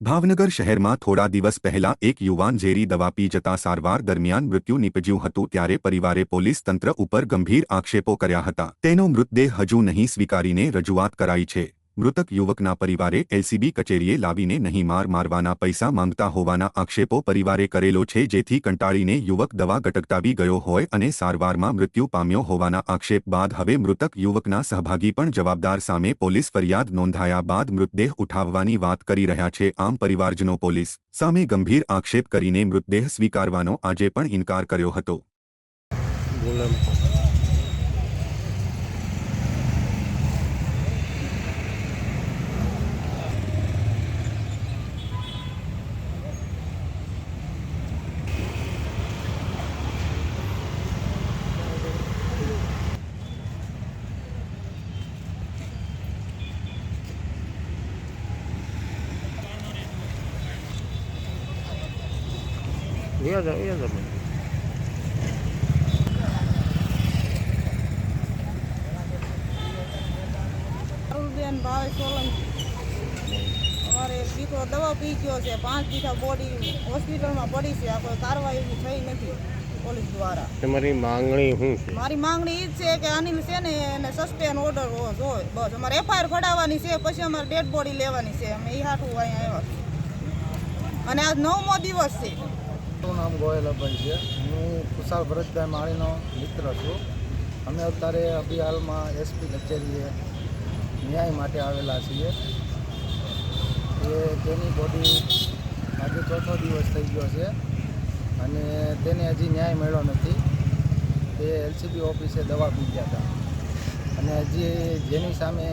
ભાવનગર શહેરમાં થોડા દિવસ પહેલા એક યુવાન ઝેરી દવા પી જતા સારવાર દરમિયાન મૃત્યુ નીપજ્યું હતું ત્યારે પરિવારે પોલીસ તંત્ર ઉપર ગંભીર આક્ષેપો કર્યા હતા। તેનો મૃતદેહ હજુ નહીં સ્વીકારીને રજૂઆત કરાઈ છે। મૃતક યુવકના પરિવારે એલસીબી કચેરીએ લાવીને નહીં મારવાના પૈસા માંગતા હોવાના આક્ષેપો પરિવારે કરેલો છે, જેથી કંટાળીને યુવક દવા ગટગટાવી ગયો હોય અને સારવારમાં મૃત્યુ પામ્યો હોવાના આક્ષેપ બાદ હવે મૃતક યુવકના સહભાગી પણ જવાબદાર સામે પોલીસ ફરિયાદ નોંધાયા બાદ મૃતદેહ ઉઠાવવાની વાત કરી રહ્યા છે। આમ પરિવારજનો પોલીસ સામે ગંભીર આક્ષેપ કરીને મૃતદેહ સ્વીકારવાનો આજે પણ ઇનકાર કર્યો હતો। ભાવે સોલંકી અમારે દીકરો દવા પી ગયો છે। 5 દીઠા બોડી હોસ્પિટલમાં પડી છે। આ કોઈ કાર્યવાહી થઈ નથી પોલીસ દ્વારા। તમારી માંગણી શું છે? મારી માંગણી એ જ છે કે અનિલ છે ને એને સસ્પેન્ડ ઓર્ડર હોય બસ। અમારે એફઆઈઆર ફડાવવાની છે, પછી અમારે ડેડ બોડી લેવાની છે। અમે એ હાટું અહીંયા આવ્યા અને આજ 9મો દિવસ છે। મારું નામ ગોયલ અભય છે। હું કુશાલ ભરતભાઈ માળીનો મિત્ર છું। અમે અત્યારે હાલમાં એસપી કચેરીએ ન્યાય માટે આવેલા છીએ। તેની બોડી આજે 4થો દિવસ થઈ ગયો છે અને તેને હજી ન્યાય મળ્યો નથી। તે એલસીબી ઓફિસે દવા પી ગયા હતા અને હજી જેની સામે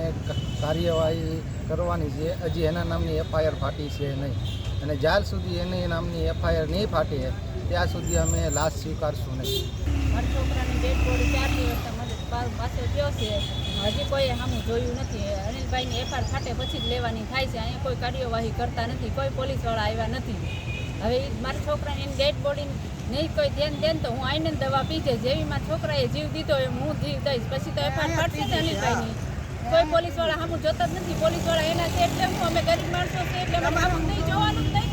કાર્યવાહી કરવાની છે, હજી એના નામની એફઆઈઆર ફાટી છે નહીં અને જ્યાર સુધી એની નામની એફઆઈઆર નહીં ફાટે ત્યાં સુધી અમે લાશ સ્વીકારશું નહીં। મારા છોકરાની ડેડ બોડી 4 દિવસના મદદ પાસે ગયો છે, હજી કોઈએ સામું જોયું નથી। અનિલભાઈની એફઆઈઆર ફાટે પછી જ લેવાની થાય છે। અહીંયા કોઈ કાર્યવાહી કરતા નથી, કોઈ પોલીસવાળા આવ્યા નથી। હવે મારા છોકરાની ડેડ બોડી નહીં કોઈ ધ્યાન દે તો હું આવીને દવા પી જાય। જેવી મારા છોકરાએ જીવ દીધો એમ હું જીવ દઈશ, પછી તો એફઆઈઆર ફાટશે ને અનિલભાઈની। કોઈ પોલીસવાળા સામું જોતા જ નથી। પોલીસવાળા એના છે એટલે અમે ગરીબ માણસો છે એટલે અમે સામું નહીં જોવાનું જ નહીં।